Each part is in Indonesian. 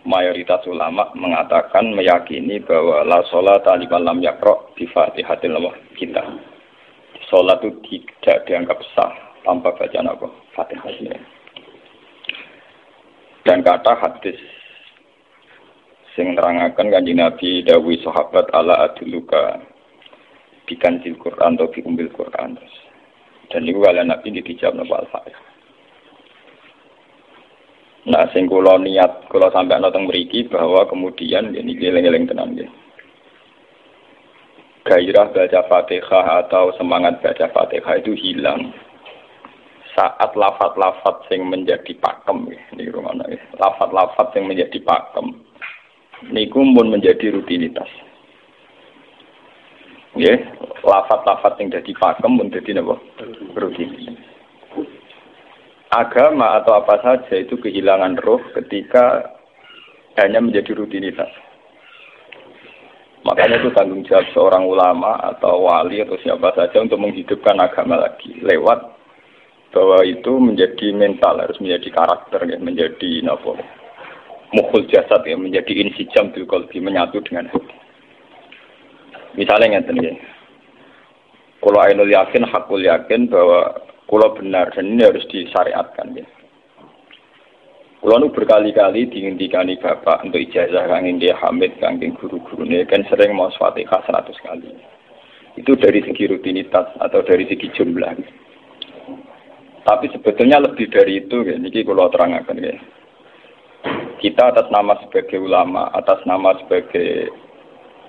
mayoritas ulama mengatakan meyakini bahwa la sholata liman lam yaqra bi Fatihatil Kitab. Salat itu tidak dianggap sah tanpa bacaan apa? Fatihah. Dan kata hadis sing nerangaken Kanjeng Nabi dawuh sahabat ala aduluka bikanzil Quran atau bi umbil Quran. Dan niku kala Nabi dijawab napa Al-Fatihah. Nah, sing kula niat kula sampeyan teng mriki bahwa kemudian niki eling-eling tenan nggih. Gairah baca Fatihah atau semangat baca Fatihah itu hilang saat lafaz-lafaz yang menjadi pakem niki rumono nggih. Lafaz-lafaz yang menjadi pakem niku pun menjadi rutinitas. Nggih, lafaz-lafaz yang jadi pakem pun dadi napa? Rutinitas. Agama atau apa saja itu kehilangan roh ketika hanya menjadi rutinitas. Makanya itu tanggung jawab seorang ulama atau wali atau siapa saja untuk menghidupkan agama lagi lewat bahwa itu menjadi mental, harus menjadi karakter, ya, menjadi napa? Mukhul jasad, ya, menjadi insijam bil qalbi, menyatu dengan hati. Misalnya ngeten nggih. Kula ainul yakin, hakul yakin bahwa kula benar dan ini harus disyariatkan ya. Kula nu berkali-kali diintikani Bapak untuk ijazah kangge Nggih Hamid kangge guru-gurune kan sering mau Fatihah 100 kali. Itu dari segi rutinitas atau dari segi jumlah. Tapi sebetulnya lebih dari itu ya, niki kula terangaken ya. Kita atas nama sebagai ulama, atas nama sebagai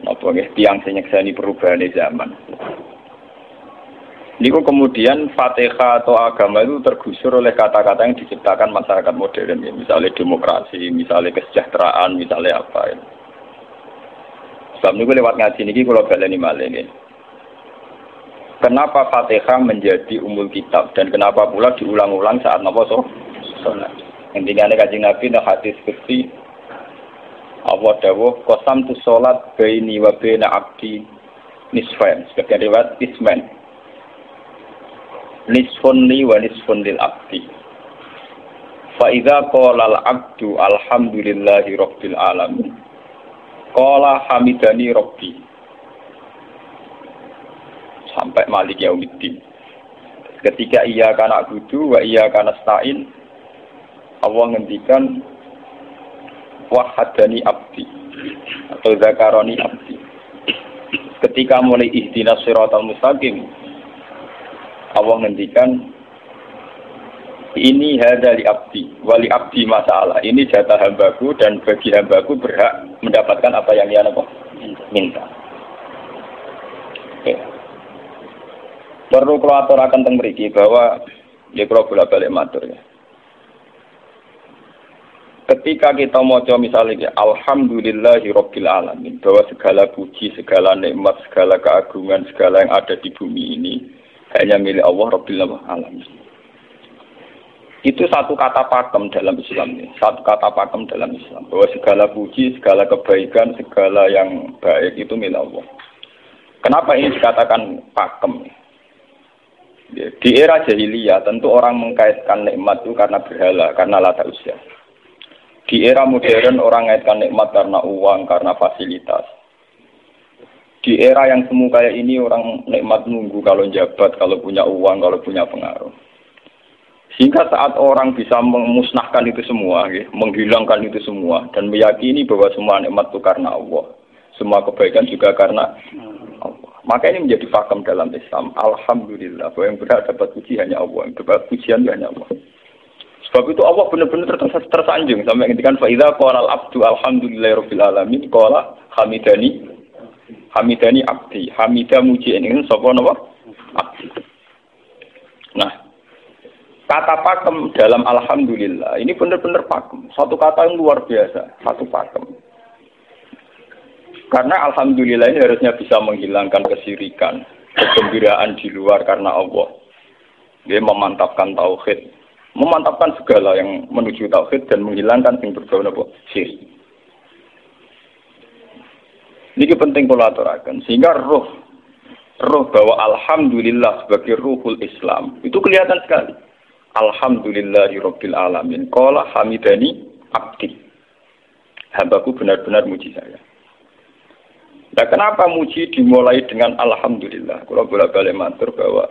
napa nggih tiyang sing nyekseni perubahan zaman. Niku kemudian Fatihah atau agama itu tergusur oleh kata-kata yang diciptakan masyarakat modern, ya. Misalnya demokrasi, misalnya kesejahteraan, misalnya apa. Ya. Sebab niku lewat ngaji niki kula baleni malih nggih. Kenapa Fatihah menjadi umul kitab dan kenapa pula diulang-ulang saat napa salat? Intinya Kanjeng Nabi nang hadis qudsi Allah dawuh qasam tu salat baini wa baina abdi nisfain. Sebagian riwayat isman. Nisfun li wa nisfun lil abdi. Fa idza qala al abdu alhamdulillahi rabbil alamin. Qala hamidani rabbi. Sampai malik yaumiddin. Ketika ia kana abudu wa ia kana stain, Allah ngendikan wahadani abdi atau zakaroni abdi. Ketika mulai ihdinas siratal mustaqim, Allah ngendikan ini hadali abdi wali abdi masalah. Ini jatah hambaku dan bagi hambaku berhak mendapatkan apa yang dia minta. Okay. Perlu kalau aturaken teng mriki bahwa ya kalau bolak-balik matur ya. Ketika kita maca misalnya alhamdulillahi rabbil alamin, bahwa segala puji, segala nikmat, segala keagungan, segala yang ada di bumi ini hanya milik Allah Rabbil Alamin. Itu satu kata pakem dalam Islam ini. Satu kata pakem dalam Islam. Bahwa segala puji, segala kebaikan, segala yang baik itu milik Allah. Kenapa ini dikatakan pakem? Di era jahiliyah tentu orang mengkaitkan nikmat itu karena berhala, karena lata usia. Di era modern orang mengaitkan nikmat karena uang, karena fasilitas. Di era yang semu kayak ini orang nikmat nunggu kalau jabat, kalau punya uang, kalau punya pengaruh. Sehingga saat orang bisa memusnahkan itu semua, ya, menghilangkan itu semua, dan meyakini bahwa semua nikmat itu karena Allah, semua kebaikan juga karena Allah. Maka ini menjadi pakem dalam Islam. Alhamdulillah, bahwa yang berhak dapat puji hanya Allah, yang dapat pujian hanya Allah. Sebab itu Allah benar-benar tersanjung sampai ketika faida qala al-abdu alhamdulillahirabbil alamin qala hamidani abdi. Hamidah muji ini sapa napa? Abdi. Nah, kata pakem dalam alhamdulillah ini benar-benar pakem. Satu kata yang luar biasa, satu pakem. Karena alhamdulillah ini harusnya bisa menghilangkan kesyirikan, kegembiraan di luar karena Allah. Dia memantapkan tauhid, memantapkan segala yang menuju tauhid dan menghilangkan yang berbau napa? Syirik. Ini penting kula aturaken sehingga roh bahwa alhamdulillah sebagai ruhul Islam itu kelihatan sekali. Alhamdulillahirabbil alamin. Qala hamidani abdi. Hambaku benar-benar muji saya. Nah, kenapa muji dimulai dengan alhamdulillah? Kalau bolak-balik matur bahwa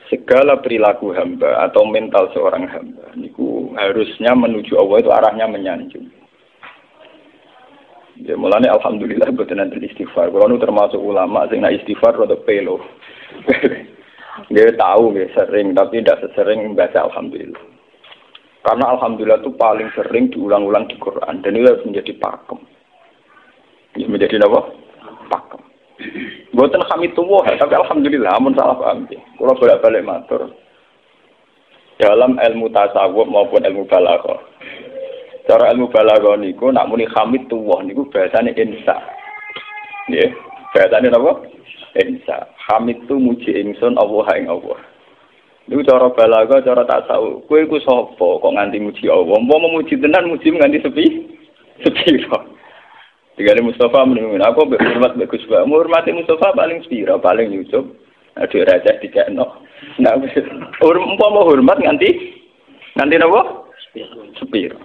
segala perilaku hamba atau mental seorang hamba niku harusnya menuju Allah itu arahnya menyanjung. Ya mulane alhamdulillah boten nanti istighfar. Kalau nu termasuk ulama sing nak istighfar rada pelo. Dia tahu dia sering tapi tidak sesering baca alhamdulillah. Karena alhamdulillah itu paling sering diulang-ulang di Quran dan itu harus menjadi pakem. Ya menjadi apa? Pakem. Boten hamidullah tapi alhamdulillah amun salah paham. Kalau bolak-balik matur dalam ilmu tasawuf maupun ilmu balaghah. Cara ilmu balaghah niku nak muni hamidullah niku bahasane insa. Nggih, bahasane napa? Insa. Hamid tu muji ingsun Allah ing Allah. Niku cara balaghah, cara tasawuf. Kowe iku sapa kok nganti muji Allah? Umpama muji tenan muji nganti sepi. Digale Mustafa muni aku hormat mbek Gus Ba. Hormati Mustafa paling sepira, paling nyucup. Aduh rajah dikekno. Nah, umpama hormat nganti napa? Sepira.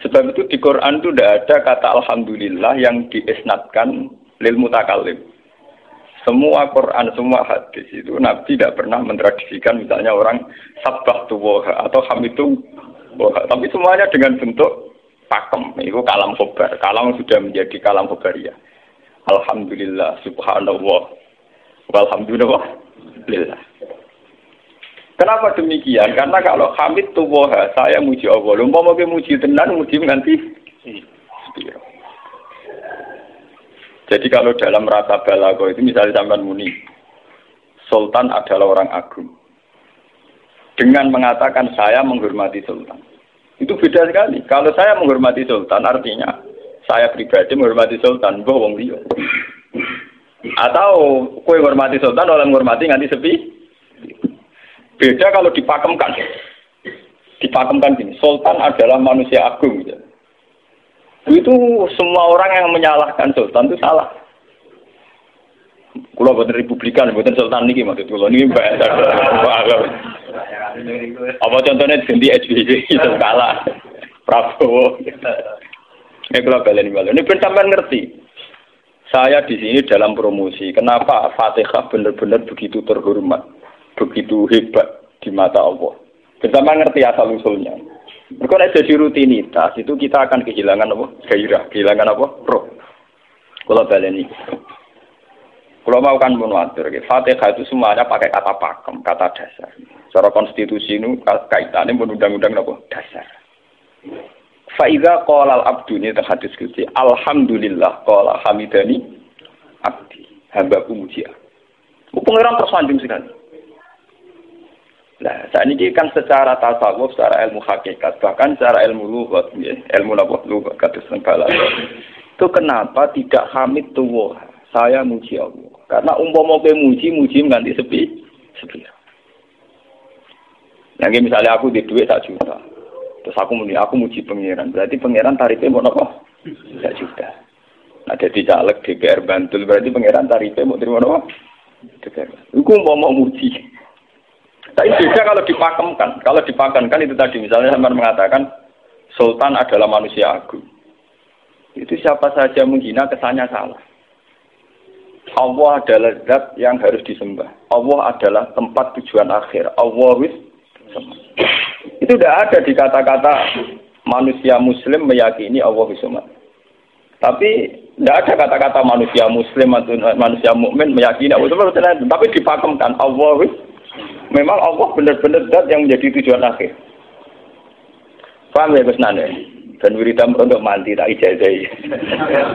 Sebab itu di Quran itu tidak ada kata alhamdulillah yang diisnadkan lil mutakallim. Semua Quran, semua hadis itu Nabi tidak pernah mentradisikan misalnya orang sabbahtu wa atau hamidu wa. Tapi semuanya dengan bentuk pakem. Itu kalam khobar. Kalam sudah menjadi kalam khobariyah. Alhamdulillah, subhanallah, walhamdulillah. Kenapa demikian? Karena kalau hamid tuwoha, saya muji Allah. Lumpama ke muji tenan, muji nganti sepiro. Jadi kalau dalam rasa balaghah itu misalnya sampean muni, Sultan adalah orang agung. Dengan mengatakan saya menghormati Sultan. Itu beda sekali. Kalau saya menghormati Sultan artinya saya pribadi menghormati Sultan, mbah wong liya. Atau kowe menghormati Sultan oleh menghormati nganti sepi. Beda kalau dipakemkan. Dipakemkan gini, Sultan adalah manusia agung. Gitu. Itu semua orang yang menyalahkan Sultan itu salah. Kalau buatan Republikan, buatan Sultan ini maksud kalau ini bahasa apa contohnya ganti SBY itu kalah Prabowo. Ini kalau balen ini sampean ngerti. Saya di sini dalam promosi. Kenapa Fatihah benar-benar begitu terhormat, begitu hebat di mata Allah. Bersama ngerti asal usulnya. Kalau jadi rutinitas itu kita akan kehilangan apa? Gairah, kehilangan apa? Roh. Kalau balen ini. Kalau mau kan menwatir, Fatihah itu semuanya pakai kata pakem, kata dasar. Secara konstitusi ini kaitannya undang-undang apa? Dasar. Faiza qala al-abdu ini terhadis kunci. Alhamdulillah qala hamidani abdi. Hambaku muji. Pengiran tersanjung sekali. Nah, saat ini kan secara tasawuf, secara ilmu hakikat, bahkan secara ilmu lughat, ilmu lughat kata balaghah. Itu kenapa tidak hamid tuwah? Saya muji Allah. Karena umpama kowe muji nganti sepi. Yang misalnya aku di duit 1 juta. Terus aku muji pangeran. Berarti pangeran tarifnya mau apa? 1 juta. Nah, jadi caleg DPR Bantul berarti pangeran tarifnya mau terima apa? DPR. Iku umpama muji. Tapi beda kalau dipakemkan. Kalau dipakemkan itu tadi misalnya sampean mengatakan Sultan adalah manusia agung. Itu siapa saja menghina kesannya salah. Allah adalah zat yang harus disembah. Allah adalah tempat tujuan akhir. Allah wis. Itu tidak ada di kata-kata manusia muslim meyakini Allah wis. Tapi tidak ada kata-kata manusia muslim atau manusia mukmin meyakini Allah wis. Tapi dipakemkan Allah wis. Memang Allah benar-benar zat yang menjadi tujuan akhir. Paham ya Gus Nanda? Dan wiridan untuk mandi tak ijazahi.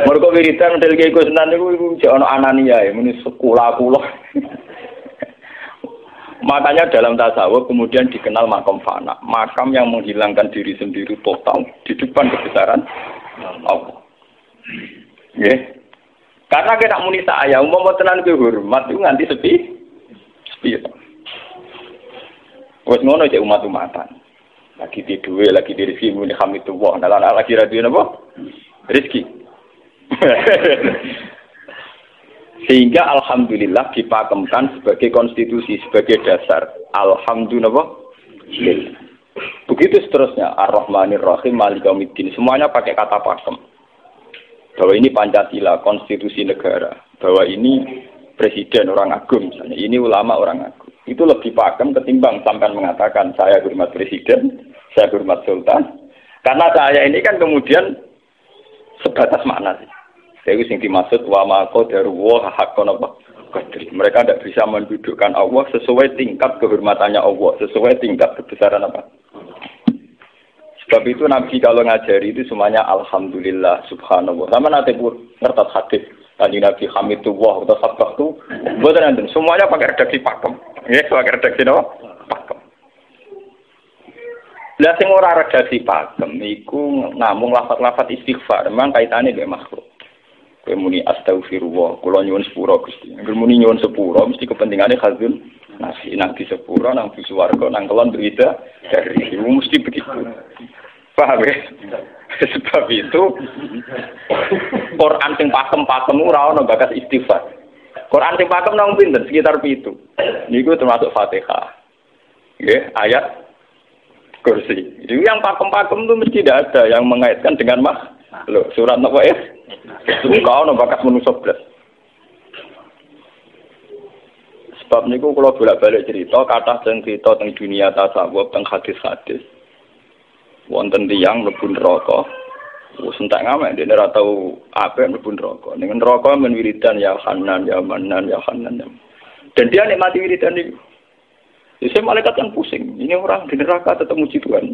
Mergo wiridan model iki Gus Nan niku jek ana anania ya muni sekolah kula. Makanya dalam tasawuf kemudian dikenal makam fana, makam yang menghilangkan diri sendiri total di depan kebesaran Allah. Nggih. Karena kena muni saya umpama tenan ke hormat itu nganti sepi. Wes ngono cek umat-umatan. Lagi di duwe, lagi di rezeki muni hamidullah. Nah, lagi radio napa? Rezeki. Sehingga alhamdulillah dipakemkan sebagai konstitusi, sebagai dasar. Alhamdulillah. Begitu seterusnya, Ar-Rahmanir Rahim, Maliki Yaumiddin, semuanya pakai kata pakem. Bahwa ini Pancasila, konstitusi negara. Bahwa ini presiden orang agung misalnya, ini ulama orang agung. Itu lebih pakem ketimbang sampai mengatakan saya hormat presiden, saya hormat sultan. Karena saya ini kan kemudian sebatas makna sih. Jadi yang dimaksud wa ma qadarullah haqqan qadri. Mereka tidak bisa mendudukkan Allah sesuai tingkat kehormatannya Allah, sesuai tingkat kebesaran apa. Sebab itu Nabi kalau ngajari itu semuanya alhamdulillah subhanallah. Sama nanti pun ngertas hadis tadi Nabi hamidullah atau sabah itu bukan nanti semuanya pakai redaksi pakem. Ya, pakai redaksi apa? Pakem. Lah sing ora redaksi pakem iku namung lafaz-lafaz istighfar, memang kaitannya dengan makhluk. Kowe muni astagfirullah, kula nyuwun sepura Gusti. Angger muni nyuwun sepura mesti kepentingane khazun nasi nang di sepura nang di swarga nang kelon berita dari itu mesti begitu. Paham ya? Sebab itu Quran sing pakem-pakem ora ono bakas istighfar. Quran sing pakem nang pinten sekitar 7. Niku termasuk Fatihah. Nggih, ayat kursi. Jadi yang pakem-pakem itu mesti tidak ada yang mengaitkan dengan makhluk. Surat apa ya? Suka ono bakas manusa blas. Sebab niku kula bolak-balik cerita kathah sing cerita teng dunia tasawuf teng hadis-hadis. Wonten tiyang mlebu neraka. Wis entek ngamek dene ora tau apik mlebu neraka. Ning neraka men wiridan ya Hanan ya Manan ya Hanan. Dan dia nikmati wiridan iki. Jadi malaikat kan pusing. Ini orang di neraka tetap muji Tuhan.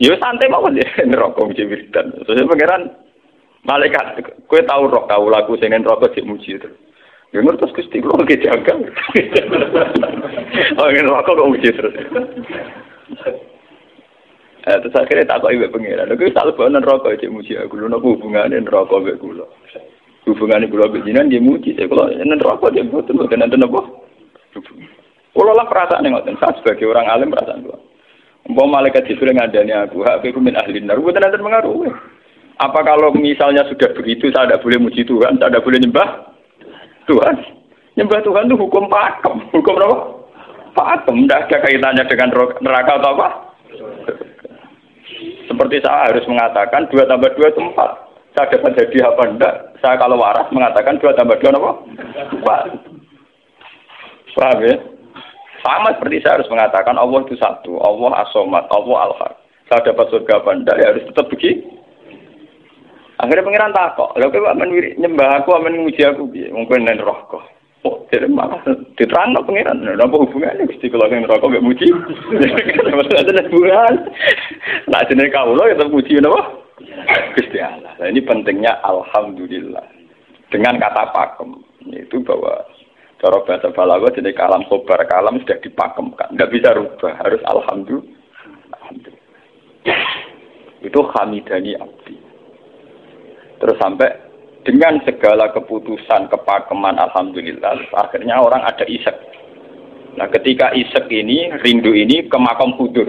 Ya santai mawon ya neraka muji wiridan. Terus pangeran malaikat, kowe tahu roh tahu lagu sing neraka sik muji itu. Ya ngertos Gusti kula iki jagal. Oh neraka kok muji terus. Terus akhirnya tak kok iwak pengiran. Lha tak lebonan neraka sik muji aku. Lha nopo hubungane neraka mek kula. Hubungane kula mek jinan nggih muji. Kula neraka sik mboten nenten apa. Kalau lah perasaan yang ngoten, saya sebagai orang alim perasaan gua. Umpama malaikat Jibril ngandani aku, hak aku min ahli nar, bukan nanti mengaruh. Apa kalau misalnya sudah begitu, saya tidak boleh muji Tuhan, saya tidak boleh nyembah Tuhan. Nyembah Tuhan itu hukum pakem, hukum apa? Pakem, tidak ada kaitannya dengan neraka atau apa. Seperti saya harus mengatakan 2 tambah 2 itu 4. Saya dapat jadi apa enggak? Saya kalau waras mengatakan 2 tambah 2 apa? 4. Paham ya? Sama seperti saya harus mengatakan Allah itu satu, Allah as-somad, Allah al-haq. Saya dapat surga apa enggak, ya harus tetap begitu. Akhirnya pengiran takok, lha kowe amen nyembah aku, amen muji aku piye? Mungkin nen neraka. Oh, jadi malah diterangno pengiran, lha apa hubungannya Gusti kula ning neraka mek muji? Maksudnya ada hubungan. Nah, jenenge kawula ya tetep muji napa? Gusti Allah. Nah, ini pentingnya alhamdulillah. Dengan kata pakem, itu bahwa cara bahasa balaghah jadi kalam khobar, kalam sudah dipakemkan, tidak bisa rubah, harus alhamdulillah. Itu hamidani abdi. Terus sampai dengan segala keputusan kepakeman alhamdulillah, akhirnya orang ada isek. Nah ketika isek ini, rindu ini ke makam hudur.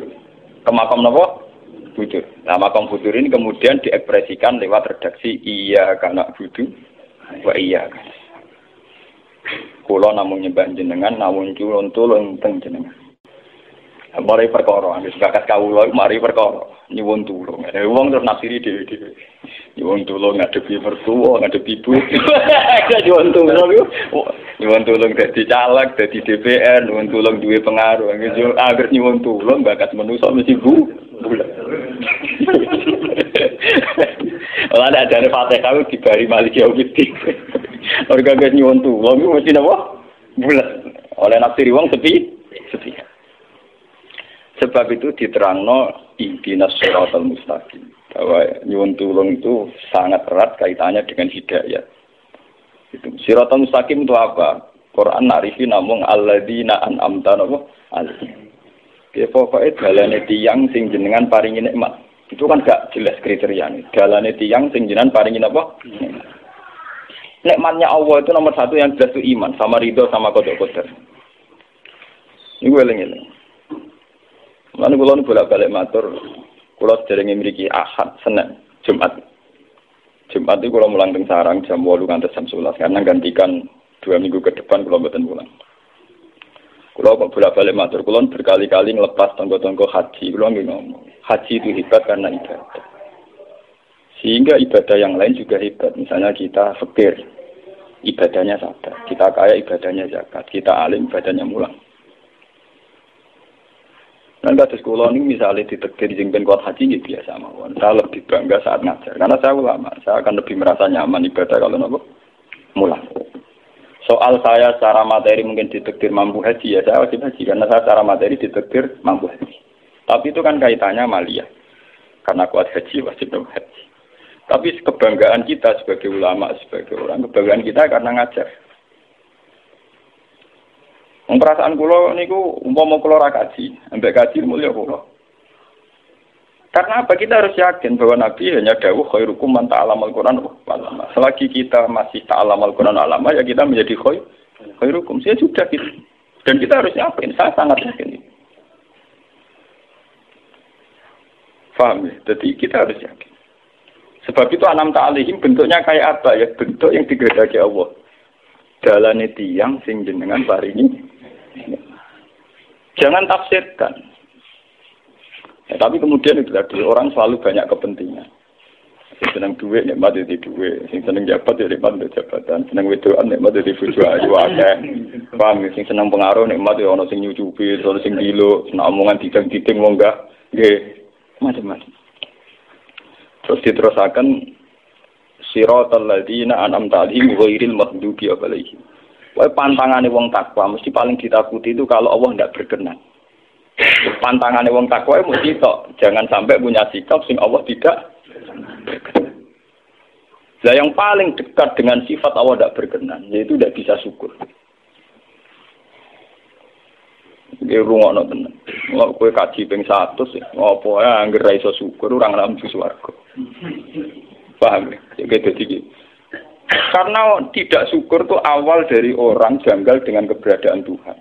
Ke makam apa? Hudur. Nah makam hudur ini kemudian diekspresikan lewat redaksi iya kana hudu wa iya kana. Kula namung nyembah jenengan, namun tulung teng jenengan. Mari perkara, wis bakat kawula mari perkara nyuwun tulung. Wong terus nafsiri dhewe-dhewe. Nyuwun tulung ngadepi mertua, ngadepi ibu. Nyuwun tulung. Nyuwun tulung dadi caleg, dadi DPR, nyuwun tulung duwe pengaruh. Agar nyuwun tulung bakat manusa mesti bulat. Ora ada jare Fatihah dibari Maliki Yaumiddin. Orga gak nyuwun tulung mesti napa? Bulat. Oleh nafsiri wong sepi. Sebab itu diterangno ihdinas shiratal mustaqim. Bahwa nyuwun tulung itu sangat erat kaitannya dengan hidayah. Itu shiratal mustaqim itu apa? Quran narifi namung alladzina an'amta alaihim. Ya pokoknya dalane tiyang sing jenengan paringi nikmat. Itu kan gak jelas kriterianya. Dalane tiyang sing jenengan paringi apa? Nikmatnya Allah itu nomor 1 yang jelas itu iman, sama ridho, sama qada-qadar. Ini gue eling-eling. Lalu kula nu bolak-balik matur, kula sederenge mriki Ahad, Senin, Jumat. Jumat itu kula mulang teng sarang jam 8 ngantos jam 11 karena gantikan 2 minggu ke depan kula mboten pulang. Kalau kok bolak-balik matur, kulon berkali-kali ngelepas tonggo-tonggo haji. Kulon ngomong, haji itu hebat karena ibadah. Sehingga ibadah yang lain juga hebat. Misalnya kita fakir, ibadahnya sabar. Kita kaya, ibadahnya zakat. Kita alim, ibadahnya mulang. Dan kasus kulon ini misalnya ditekdir jengben kuat haji, ya biasa mawon. Saya lebih bangga saat ngajar. Karena saya ulama, saya akan lebih merasa nyaman ibadah kalau nopo mulang. Soal saya secara materi mungkin ditekdir mampu haji, ya saya wajib haji. Karena saya secara materi ditekdir mampu haji. Tapi itu kan kaitannya maliyah. Karena kuat haji, wajib haji. Tapi kebanggaan kita sebagai ulama, sebagai orang, kebanggaan kita karena ngajar. Perasaan kula niku umpama kula ra kaji, ambek kaji mulya kula. Karena apa? Kita harus yakin bahwa Nabi hanya dawuh khairukum man ta'allamal Qur'an wa 'allama. Selagi kita masih ta'allamal Qur'an wa 'allama, ya kita menjadi khairukum. Saya sudah gitu. Dan kita harus yakin, saya sangat yakin. Paham ya? Jadi kita harus yakin. Sebab itu anam ta'alihim bentuknya kayak apa ya? Bentuk yang digedaki Allah. Dalane tiyang sing jenengan paringi. Jangan tafsirkan. Ya, tapi kemudian itu tadi orang selalu banyak kepentingan. Sing seneng duit nikmat di duit, sing seneng jabat ya nikmat di jabatan, seneng wedoan nikmat di bojo ayu akeh. Paham sing seneng pengaruh nikmat ya ana sing nyucupi, ana sing dilo, seneng omongan didang-diding wong enggak nggih macam-macam. Terus diterusaken siratal ladzina an'amta 'alaihim ghairil maghdubi 'alaihim. Wae pantangane wong takwa mesti paling ditakuti itu kalau Allah tidak berkenan. Pantangannya wong takwa mesti tok, jangan sampai punya sikap sing Allah tidak berkenan. Nah yang paling dekat dengan sifat Allah tidak berkenan, yaitu tidak bisa syukur. Iki rungokno tenan. Kalau kowe kaji ping 100 apa ya anggere ra iso syukur ora ngambu swarga. Paham ya? Jadi karena tidak syukur itu awal dari orang janggal dengan keberadaan Tuhan.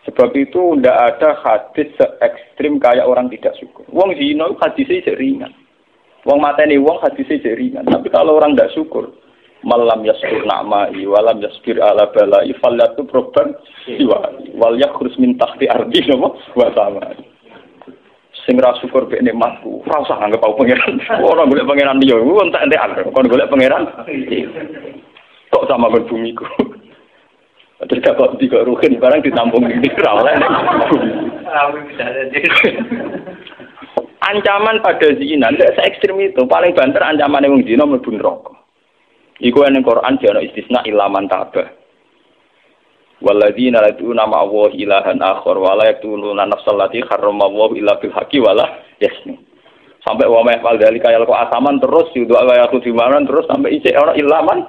Sebab itu tidak ada hadis se-ekstrim kayak orang tidak syukur. Wong zina hadisnya ringan. Wong mateni wong hadisnya ringan. Tapi kalau orang tidak syukur, malam yaskur na'ma'i walam yasbir ala bala'i fallatu proban wal yakhrus min tahti ardi wa sama. Sing ra syukur mek nikmatku, ora usah anggap aku pangeran. Ora golek pangeran liya, entek-entekan kon golek pangeran. Kok sama ben bumiku. Terus kok tiga ruhin barang ditampung di oleh. Ancaman pada zina tidak se-ekstrim itu. Paling banter ancaman wong zina mlebu neraka. Iku ning Quran jana istisna ilaman tabah. Walladzina lad'una ma'allahi ilahan akhar wa la yaqtuluna nafsal lati harramallahu illa bil haqqi wa la yasni. Sampai wa ma fal dalika yal ko asaman terus yudu wa yaqtu dimanan terus sampai isih ana ilaman.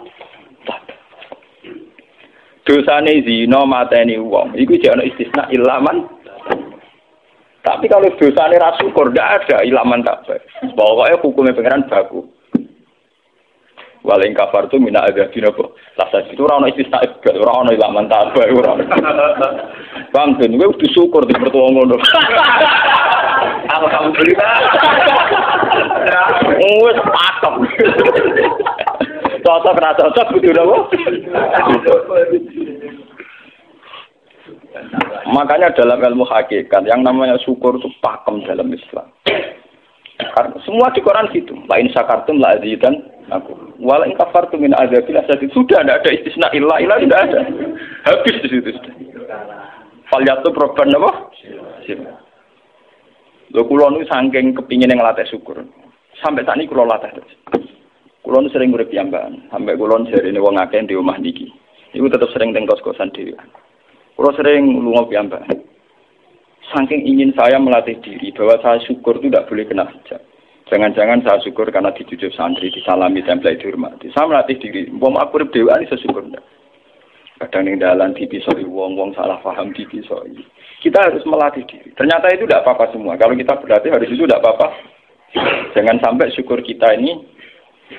Dosane zina mateni wong iku jek ana istisna ilaman. Tapi kalau dosane ra syukur ndak ada ilaman tabah. Pokoke hukume pangeran baku. Waling kafar tu mina adzabina po. Lasa itu ora ana istisna ora ana ilaman tabah ora. Bang ben kowe kudu syukur di mertua ngono. Alhamdulillah. Wes patok. Cocok ra cocok kudu napa? Makanya dalam ilmu hakikat yang namanya syukur itu pakem dalam Islam. Karena semua di Quran gitu. Lain syakartum la azidan aku. Wala in kafartum min azabil asadid. Sudah tidak ada istisna illa tidak ada. Habis di situ sudah. Falyatu proban apa? Lho kula nu saking kepingin ngelatih syukur. Sampai saat ini kula latih terus. Kula nu sering urip piyambakan. Sampai kula jarene wong akeh di omah niki. Iku tetep sering teng kos-kosan dhewe. Kula sering lunga piyambakan. Saking ingin saya melatih diri bahwa saya syukur itu tidak boleh kena hijab. Jangan-jangan saya syukur karena dijujuk santri, disalami, tempel, dihormati. Saya melatih diri. Wong aku urip dhewe iso syukur ndak. Kadang ning dalan dipisoi wong salah paham dipisoi. Kita harus melatih diri. Ternyata itu tidak apa-apa semua. Kalau kita berlatih harus itu tidak apa-apa. Jangan sampai syukur kita ini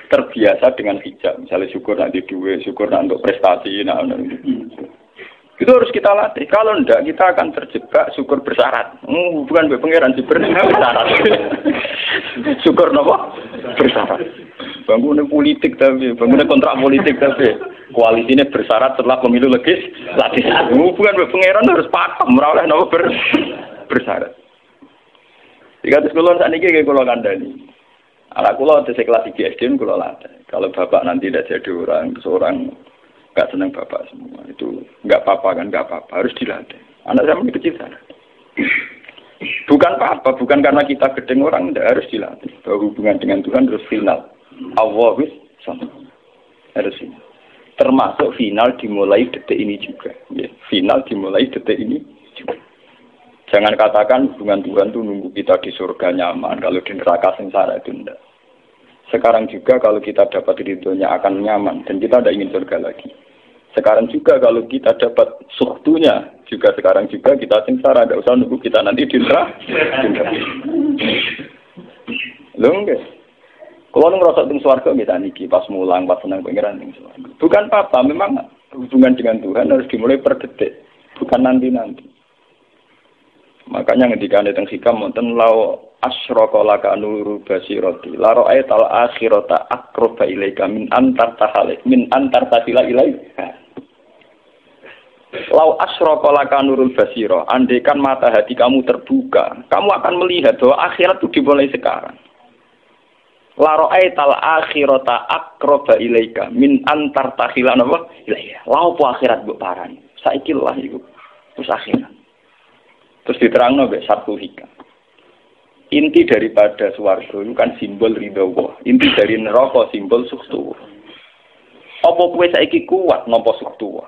terbiasa dengan hijab. Misalnya syukur nanti duit, syukur nanti untuk prestasi. Itu harus kita latih. Kalau enggak, kita akan terjebak syukur bersyarat. Bukan pengeran bersyarat. Syukur apa? Bersyarat. Bangunnya politik tapi, bangunnya kontrak politik tapi. Koalisinya bersyarat setelah pemilu legislatif. Hubungan pangeran harus pakem, ora oleh napa bersyarat. Jika sekolah saat ini kayak kalau kandani, anak kulo di kelas 3 SD kulo latih. Kalau bapak nanti tidak jadi seorang nggak senang bapak semua itu nggak apa-apa kan, nggak apa-apa, harus dilatih. Anak saya masih kecil sana. Bukan apa-apa, bukan karena kita gedeng orang, tidak harus dilatih. Bahwa hubungan dengan Tuhan terus final. Allah sama harus final. Termasuk final dimulai detik ini juga. Ya, final dimulai detik ini juga. Jangan katakan hubungan Tuhan itu nunggu kita di surga nyaman, kalau di neraka sengsara itu tidak. Sekarang juga kalau kita dapat ridhonya akan nyaman, dan kita tidak ingin surga lagi. Sekarang juga kalau kita dapat suhtunya, juga sekarang juga kita sengsara, tidak usah nunggu kita nanti di neraka. Loh enggak? Kalau ngerasa teng swarga kita niki pas mulang, pas senang pengiran teng swarga. Bukan apa-apa, memang hubungan dengan Tuhan harus dimulai per detik, bukan nanti-nanti. Makanya ketika teng hikam wonten lau asyraka laka nuru basirati la ra'aital akhirata aqraba ilaika min antar tasila ilaika. Lau asyraka laka nurul basira, andaikan mata hati kamu terbuka, kamu akan melihat bahwa akhirat itu dimulai sekarang. La ra'aital akhirata aqraba ilaika min antar tasila ilaika. Lau po akhirat mbok parani. Saiki lah iku. Terus akhirat. Terus diterangno mbek satu hikam. Inti daripada swarga itu kan simbol ridho Allah. Inti dari neraka simbol suktu. Apa kowe saiki kuat nampa suktu?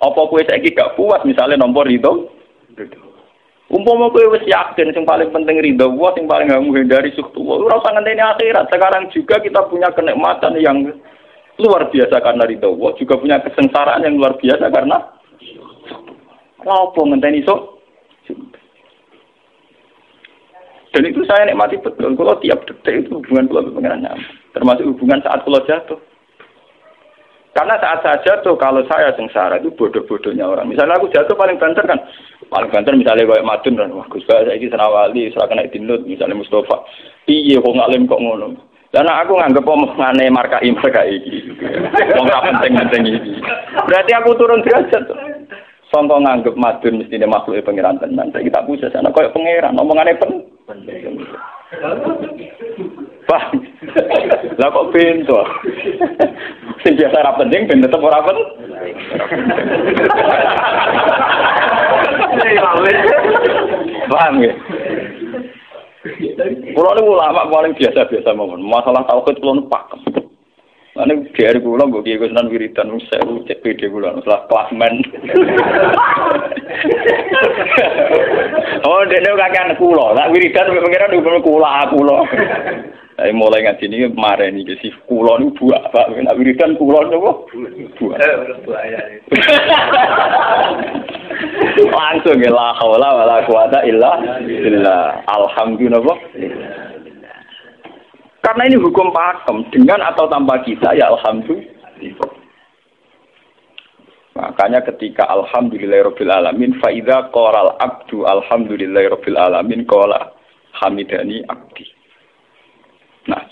Apa kowe saiki gak kuat misalnya nampa ridho? Umpama kowe wis yakin sing paling penting ridho Allah, sing paling gak menghindari suktu. Ora usah ngenteni akhirat. Sekarang juga kita punya kenikmatan yang luar biasa karena ridho Allah, juga punya kesengsaraan yang luar biasa karena apa ngenteni sok. Dan itu saya nikmati betul. Kalau tiap detik itu hubungan kalau pengenalan, termasuk hubungan saat kalau jatuh. Karena saat saya jatuh, kalau saya sengsara itu bodoh-bodohnya orang. Misalnya aku jatuh paling banter kan, paling banter misalnya kayak Madun kan, wah Gus saya ini senawali, serah kena dinut, misalnya Mustafa, iya kok ngalim kok ngono. Dan aku nganggep omongane markai iki. Wong ra penting-penting iki. Berarti aku turun derajat. Sangka nganggep Madun mestine makhluk pangeran tenan. Saiki tak pujas ana koyo pangeran, omongane penting. Pak. Lah kok bento. Sing biasa ra penting ben tetep ora penting. Paham ya? Kulo niku ulama paling biasa-biasa mawon. Masalah tauhid kulo pakem. Ane biar kula mbok kiye Gus Nan wiridan wis sewu cek PD kula salah klasmen. Oh, dene kakean kula. Nek wiridan pengiran hukum kula. Ayo mulai ngaji niki mareni iki si kula niku buak, Pak. Nek wiridan kula niku buak. Langsung ya la haula wala quwata illa billah. Alhamdulillah. Karena ini hukum pakem, dengan atau tanpa kita, ya alhamdulillah. Makanya ketika alhamdulillahirabbil alamin, fa idza qala al-abdu alhamdulillahirabbil alamin qala hamidani abdi. Nah,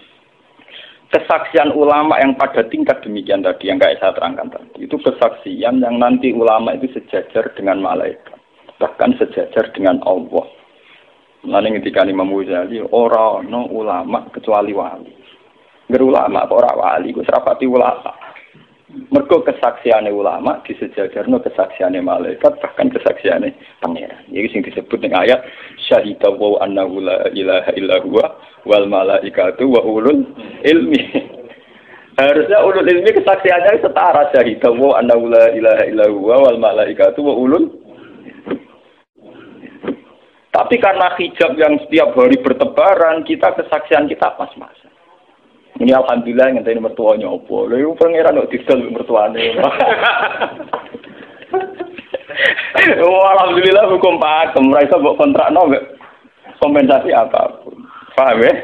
kesaksian ulama yang pada tingkat demikian tadi yang kayak saya terangkan tadi, itu kesaksian yang nanti ulama itu sejajar dengan malaikat, bahkan sejajar dengan Allah. Lalu ketika Imam Ghazali orang no ulama kecuali wali. Ulama apa orang wali? Gue serapati ulama. Mergo kesaksiannya ulama disejajarno kesaksiannya malaikat bahkan kesaksiannya pangeran. Jadi sing disebut dengan ayat syahida wa annahu la ilaha illa huwa wal malaikatu wa ulul ilmi. Harusnya ulul ilmi kesaksiannya setara syahida wa annahu la ilaha illa huwa wal malaikatu wa ulul. Tapi karena hijab yang setiap hari bertebaran, kita kesaksian kita pas-pasan. Ini alhamdulillah ngenteni mertuanya opo. Lha iku pangeran kok didol mertuane. Alhamdulillah hukum pakem, ora iso mbok kontrakno mbek kompensasi apapun. Paham ya?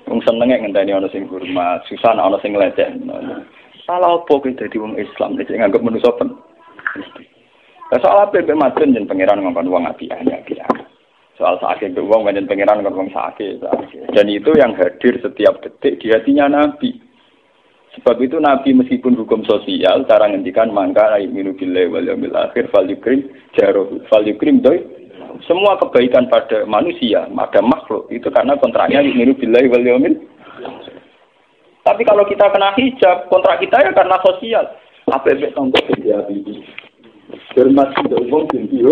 Wong senenge ngenteni ana sing hormat, susah ana sing leceh. Salah opo kuwi dadi wong Islam nek nganggep manusa pen. Soal apa yang bermacun dan pangeran ngomong uang apiannya kira. Soal sakit uang dan pangeran ngomong sakit. Dan itu yang hadir setiap detik di hatinya Nabi. Sebab itu Nabi meskipun hukum sosial, cara ngendikan mangka yu'minu billahi wal yaumil akhir falyukrim jarohu falyukrim doi. Semua kebaikan pada manusia, pada makhluk itu karena kontraknya yu'minu billahi wal yaumil. Tapi kalau kita kena hijab, kontrak kita ya karena sosial. Apa efek contoh dia ini? Hormat tidak umum tinggi.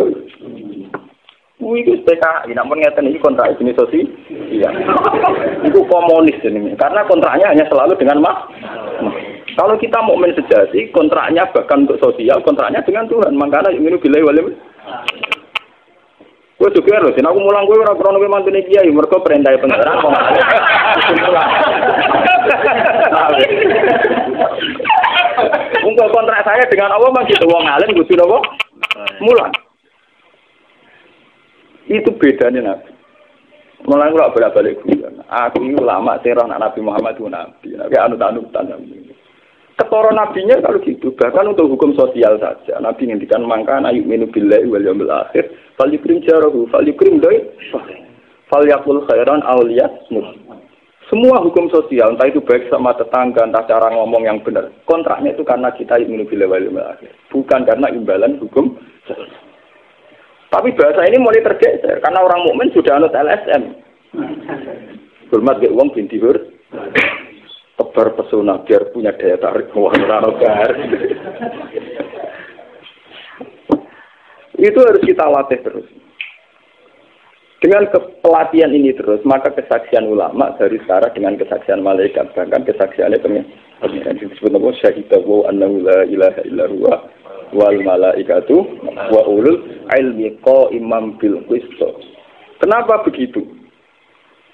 Itu PKI, namun ngeten ini kontrak jenis sosial. Iya. Itu komunis ini. Karena kontraknya hanya selalu dengan kalau kita mukmin sejati, kontraknya bahkan untuk sosial, kontraknya dengan Tuhan. Makanya yu'minu billahi wal yaumil. Gue juga loh, aku mulang gue ora krono mantune kiai, mergo perintah pengeran kok. Untuk kontrak saya dengan Allah masih wong alim kudu napa? Mulang. Itu bedanya Nabi. Mulai kula bolak-balik guyon. Aku ini ulama serah Nabi Muhammad itu Nabi. Nabi anut-anutan Nabi. Ketara nabinya kalau gitu, bahkan untuk hukum sosial saja. Nabi ngendikan mangkana yu'minu billahi wal yaumil akhir, falyukrim jarahu, falyukrim doi, falyaqul khairan aw liyasmut. Semua hukum sosial, entah itu baik sama tetangga, entah cara ngomong yang benar. Kontraknya itu karena kita yu'minu billahi wal yaumil akhir, bukan karena imbalan hukum sosial. Tapi bahasa ini mulai tergeser karena orang mukmin sudah anut LSM. Hormat ke uang binti hur, tebar pesona biar punya daya tarik uang ranogar. Itu harus kita latih terus. Dengan pelatihan ini terus, maka kesaksian ulama dari setara dengan kesaksian malaikat, bahkan kesaksiannya pengiran disebut nama syahidahu annahu la ilaha illa huwa wal malaikatu wa ulul ilmi qaiman bil qist. Kenapa begitu?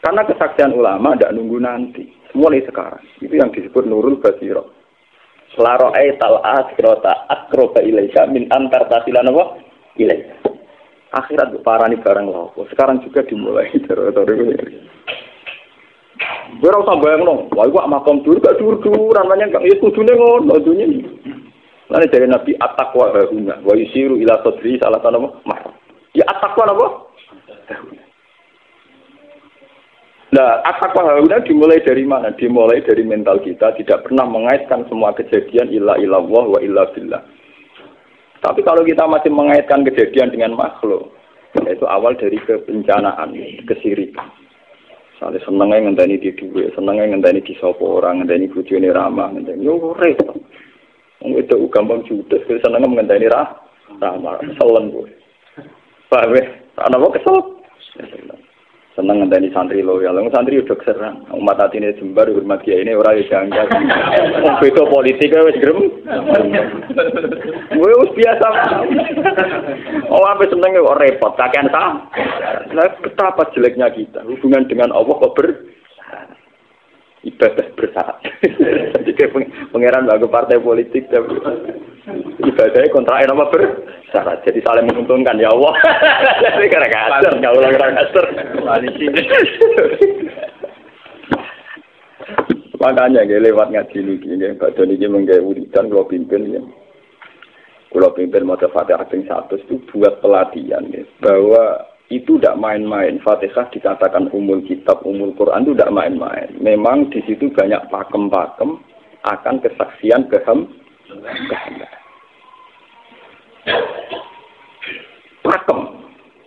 Karena kesaksian ulama tidak nunggu nanti, mulai sekarang. Itu yang disebut nurul basirah. Selaro aital akhirata akroba ilaika min antar tasilan apa? Ilaika. Akhirat parani barang lapo. Sekarang juga dimulai dari gue rasa bayang wah gua makom dur gak dur-duran namanya kang Yesus kudune ngono dunya. Lan dari Nabi at-taqwa huna wa yusiru ila sadri salah satu mah. Ya at-taqwa apa? Nah, at-taqwa huna dimulai dari mana? Dimulai dari mental kita, tidak pernah mengaitkan semua kejadian illa illallah wa illa billah. Tapi kalau kita masih mengaitkan kejadian dengan makhluk, itu awal dari kebencanaan, kesirikan. Soalnya senengnya ngenteni di duwe, senengnya ngenteni di sopo orang, ngenteni bojone ramah, ngenteni yo repot. Wong itu gampang judes, senengnya ngenteni ramah, keselen kowe. Paham ya? Ana kok kesel? Seneng ngenteni santri loyal. Wong santri udah keserang. Umat atine jembar hormat kiai ini ora yo janggal. Wong beda politik wis grem. Wis biasa. Oh, apa seneng kok repot, kakean ta. Lah betapa jeleknya kita. Hubungan dengan Allah kok ibadah bersyarat. Jadi pangeran bagi partai politik tapi ibadahnya kontraknya apa bersyarat. Jadi saling menguntungkan ya Allah. Jadi karena kasar, nggak ulang kasar. Makanya lewat ngaji ini, badan ini menggawe wiridan kalau pimpin ya. Kalau pimpin mata Fatihah ping 100 itu buat pelatihan ya, bahwa itu tidak main-main. Fatihah dikatakan umul kitab, umul Quran itu tidak main-main. Memang di situ banyak pakem-pakem akan kesaksian kehendak.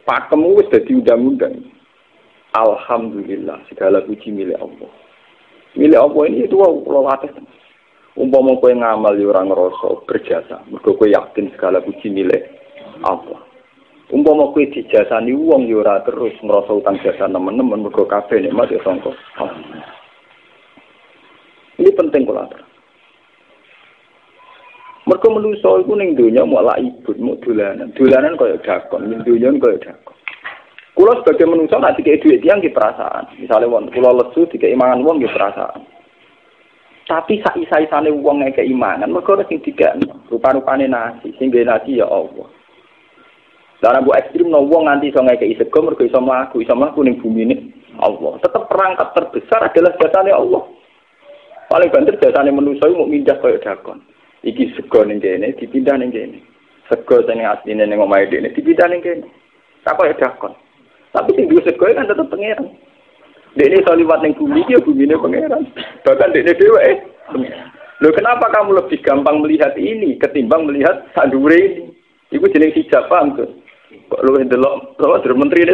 Pakem itu sudah diundang-undang. Alhamdulillah, segala puji milik Allah. Milik Allah ini itu Allah latih. Umpama kowe ngamal ya ora ngrasa berjasa, mergo kowe yakin segala puji milik Allah. Umpama kowe dijasani wong ya ora terus ngrasa utang jasa nemen-nemen mergo kabeh nikmat ya sangka Allah. Ini penting kula atur. Mergo manusa iku ning donya mau lak ibut, mau dolanan. Dolanan kaya dakon, ning donya kaya dakon. Kula sebagai manusa nek dikek dhuwit tiyang nggih perasaan. Misale wong kula lesu dikek mangan wong nggih perasaan. Tapi sak-isa-isane wong ngekek imangan, mergo sing dikek rupa-rupane nasi, sing ngene nasi ya Allah. Lah bu ekstrim no wong nganti iso ngekeki sego mergo iso mlaku ning bumine Allah. Tetep perangkat terbesar adalah jasane Allah. Paling banter jasane manusa iku mung mindah kaya dakon. Iki sego ning kene dipindah ning kene. Sego sing asline ning omahe dene dipindah ning kene. Tak kaya dakon. Tapi sing duwe sego kan tetep pangeran. Dene iso liwat ning bumi iki ya bumine pangeran. Bahkan dene dhewe pangeran. Loh kenapa kamu lebih gampang melihat ini ketimbang melihat sadure ini? Iku jeneng hijab paham tuh. Kok lu ndelok menteri ini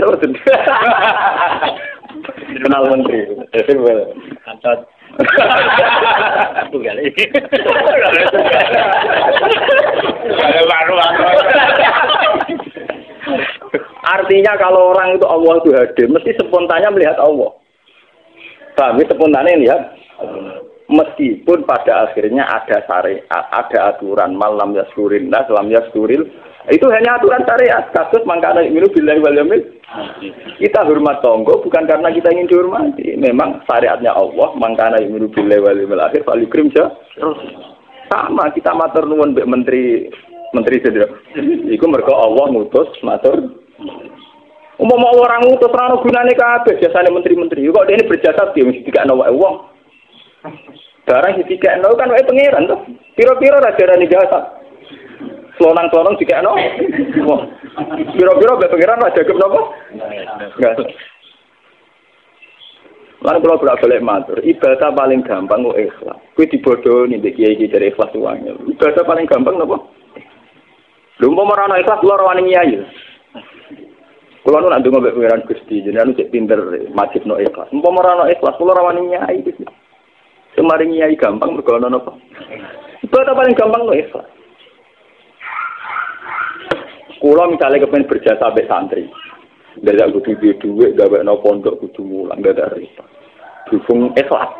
kenal menteri. Kantor. Bukan ini. Artinya kalau orang itu Allah itu hadir, mesti spontannya melihat Allah. Tapi spontannya lihat, meskipun pada akhirnya ada syariat, ada aturan malam yaskurin, lam yaskuril, itu hanya aturan syariat. Kasus mangkana imilu billahi wal yamil. Kita hormat tonggo bukan karena kita ingin dihormati. Memang syariatnya Allah, mangkana imilu billahi wal yamil akhir fal yukrim ja. Sama kita matur nuwun mbek menteri sedaya. Iku mergo Allah ngutus matur. Umpama orang ngutus ora ono gunane kabeh biasane menteri-menteri. Kok dene berjasa piye mesti dikakno wae wong. Barang dikakno kan wae pangeran to. Piro-piro ra darani jasa. Selonang-selonang dikakno. Wah. Piro-piro wae pangeran ra jagep napa? Enggak. Lan kula bolak-balik matur, ibadah paling gampang kok ikhlas. Kuwi dibodohi ndek kiai iki dari ikhlas uangnya. Ibadah paling gampang napa? Lha umpama ora ana ikhlas kula ora wani nyai. Kula nu nak ndonga mbek pangeran Gusti, jenengan cek pinter majib no ikhlas. Umpama ora ana ikhlas kula ora wani nyai iki. Semari nyai gampang mergo ana napa? Ibadah paling gampang kok ikhlas. Kula misalnya kepen berjasa mbek santri. Dadak kudu duwe gawekno pondok kudu mulang dadak repot. Dukung ikhlas.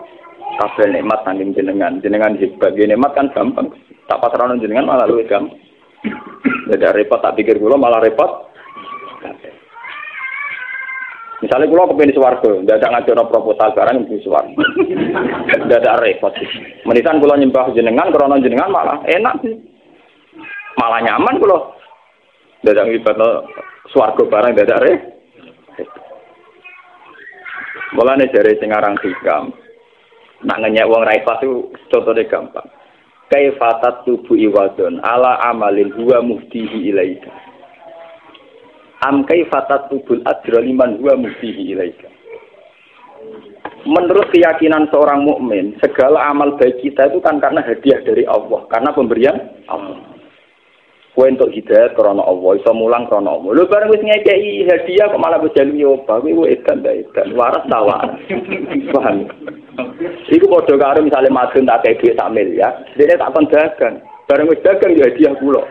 Kabeh nikmat saking jenengan hebat. Nikmat kan gampang. Tak pasrahno jenengan malah luwih gampang. Dadak repot tak pikir kula malah repot. Misalnya kula kepen swarga, dadak ngajono proposal barang mesti swarga. Dadak repot. Menitan kula nyembah jenengan krana jenengan malah enak sih. Malah nyaman kula. Dadak ngibadno swarga barang dadak repot. Mulane jare sing aran hikam. Nak ngenyek wong ra ikhlas itu contone gampang. Kaifatat tubu iwadon ala amalin huwa muftihi ilaika. Am kaifatat tubul ajra liman huwa muftihi ilaika. Menurut keyakinan seorang mukmin, segala amal baik kita itu kan karena hadiah dari Allah, karena pemberian Allah. Kowe entuk hidayah karena Allah, iso mulang karena Allah. Lho bareng wis ngekeki hadiah kok malah bejalu yo apa, kowe edan ta edan, waras ta waras. Paham? Iku padha karo misale madun tak kei dhuwit sak miliar, dene tak kon dagang. Bareng wis dagang yo hadiah kula.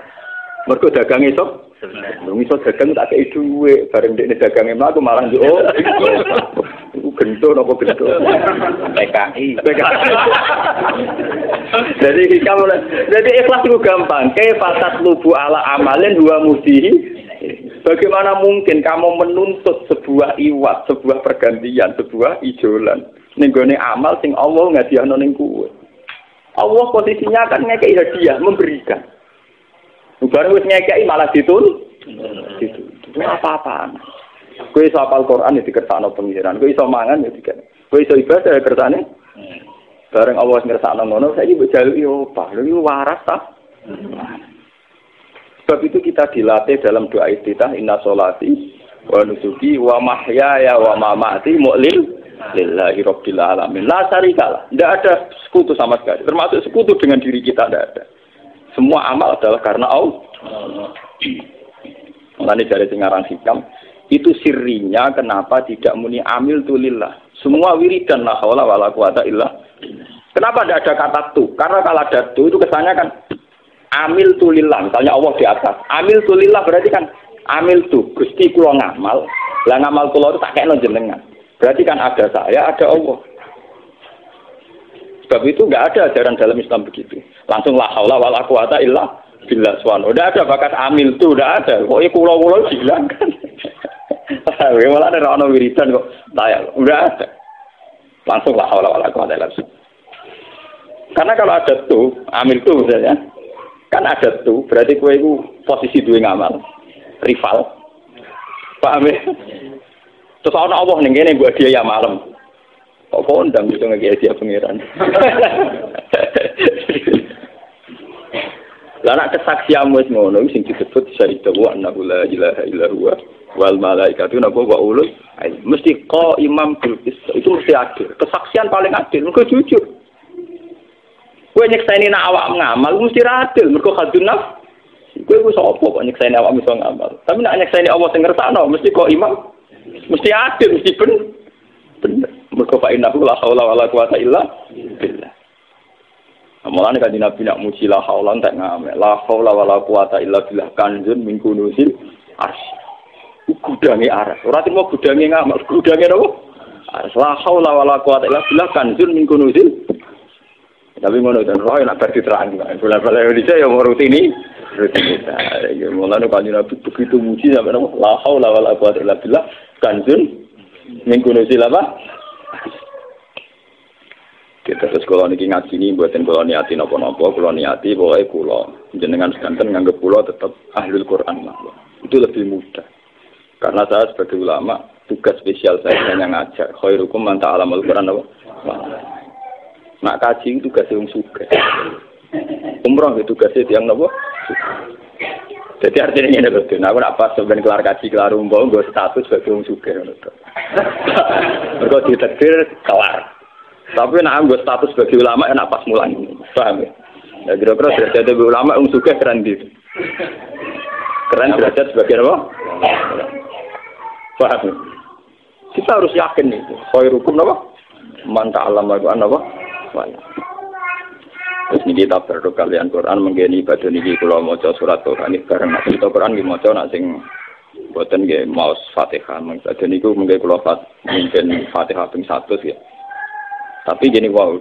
Mergo dagang iso iso dagang tak kei dhuwit, bareng dekne dagange mlaku malah yo iku gento napa gento. PKI. Jadi ikhlas itu gampang. Kaifatat lubu ala amalin huwa mudihi. Bagaimana mungkin kamu menuntut sebuah iwat, sebuah pergantian, sebuah ijolan ning gone amal sing Allah ngadihno ning kowe. Allah posisinya kan ngekeki hadiah, memberikan. Bareng wis ngekeki malah ditun. Itu apa-apaan. Kowe iso hafal Quran ya dikersakno pengiran, kowe iso mangan ya dikene. Kowe iso ibadah ya kersane. Bareng Allah ngersakno ngono, saiki mbok jaluki opah. Lha iki waras ta? Sebab itu kita dilatih dalam doa iftitah inna sholati wa nusuki wa mahyaya wa mamati lillahi rabbil alamin. La syarikalah. Tidak ada sekutu sama sekali. Termasuk sekutu dengan diri kita tidak ada. Semua amal adalah karena Allah. Mulane dari singaran hikam itu sirinya kenapa tidak muni amil tulillah. Semua wiridan la haula wala quwata illa. Kenapa tidak ada kata tu? Karena kalau ada tu itu kesannya kan amil tulillah. Misalnya Allah di atas. Amil tulillah berarti kan amil tu Gusti kula ngamal. Lah ngamal kula itu tak kekno jenengan. Berarti kan ada saya, ada Allah. Sebab itu enggak ada ajaran dalam Islam begitu. Langsung la haula wala quwata illa billah subhanahu. Udah ada bakat amil tu, udah ada. Kok kula bilang kan. Malah ada orang wiridan kok tayang, udah ada. Langsung lah awal-awal aku ada langsung. Karena kalau ada tuh, amil tuh misalnya, kan ada tuh, berarti kue itu posisi dua ngamal, rival. Paham ya? Terus orang Allah nih gue dia ya malam. Kok kondang gitu nggak dia pangeran. Lah kesaksian wis ngono sing disebut syahidatu annahu la ilaha illa huwa wal malaikatu wa ulul mesti imam bil qist itu mesti adil. Kesaksian paling adil engko jujur. Kowe nyekseni nak awak ngamal mesti adil, mergo hadun nafs. Kowe ku sapa kok nyekseni awak iso ngamal. Tapi nak nyekseni Allah sing ngersakno mesti kok imam. Mesti adil, mesti bener. Mergo fa innahu la haula wala quwata illa billah. Mulane kan Nabi nak muji la haula tak ngamal. La haula wala quwata illa billah kanjun min kunusil arsy. Gudange aras. Ora terima gudange ngamal, gudange napa? Aras la haula wala quwata illa billah kanjun min kunusil. Tapi ngono dan roh nak diterang. Bola-bola Indonesia yang rutini. Ya mulane kan Nabi begitu muji sampai napa? La haula wala quwata illa billah kanjun min kunusil apa? Kita terus kalau niki ngaji ini buatin kalau niati nopo-nopo, kalau niati pokoknya kulo jenengan sekanten nganggep kulo tetap ahlul Quran lah. Itu lebih mudah. Karena saya sebagai ulama tugas spesial saya hanya ngajar. Khairukum man ta'allamal Quran apa? Nak kaji itu tugas yang suka. Umroh itu tugasnya yang nopo. Jadi artinya ini betul. Nah, aku nak pas sebenarnya kelar kaji kelar umroh, gue status sebagai orang suka. Mereka ditakdir kelar. Tapi nak gue status sebagai ulama enak pas mulan, paham ya? Ya kira-kira derajat sebagai ulama suka keren gitu. Keren derajat sebagai apa? Paham ya? Kita harus yakin itu. Khairukum apa? Man ta'allama Al-Qur'an apa? Terus ini kita berdoa kalian Quran menggeni ibadah niki kula maca surat Quran iki bareng nek kita Quran nggih maca nek sing boten nggih maos Fatihah. Mengko niku mengke kula mimpin Fatihah ping 100 ya. Tapi gini wow,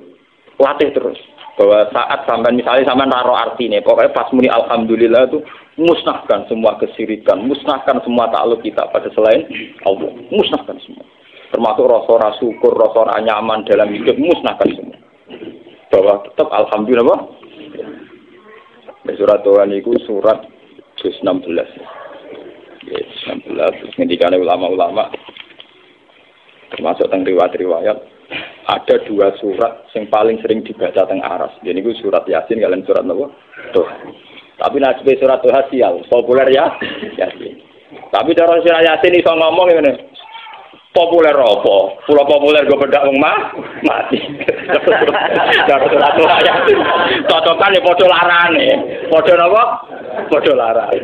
latih terus bahwa saat sampai misalnya sampai naruh artinya, pokoknya pas muni alhamdulillah itu musnahkan semua kesirikan, musnahkan semua takluk kita pada selain Allah, musnahkan semua. Termasuk rasa syukur, rasa nyaman dalam hidup, musnahkan semua. Bahwa tetap alhamdulillah. Surat Tuhan itu surat 16. Ya, 16. Ketika ulama-ulama termasuk tentang riwayat-riwayat. Ada 2 surat yang paling sering dibaca teng aras. Jadi itu surat Yasin kalian surat apa? Tuh. Tapi nasib surat Tuh sial, populer ya Yasin. Tapi cara surat Yasin iso ngomong ngene. Populer apa? Pulau populer gue bedak wong mati. Cara surat Tuh Yasin. Cocokan ya padha larane. Padha napa? Padha larane.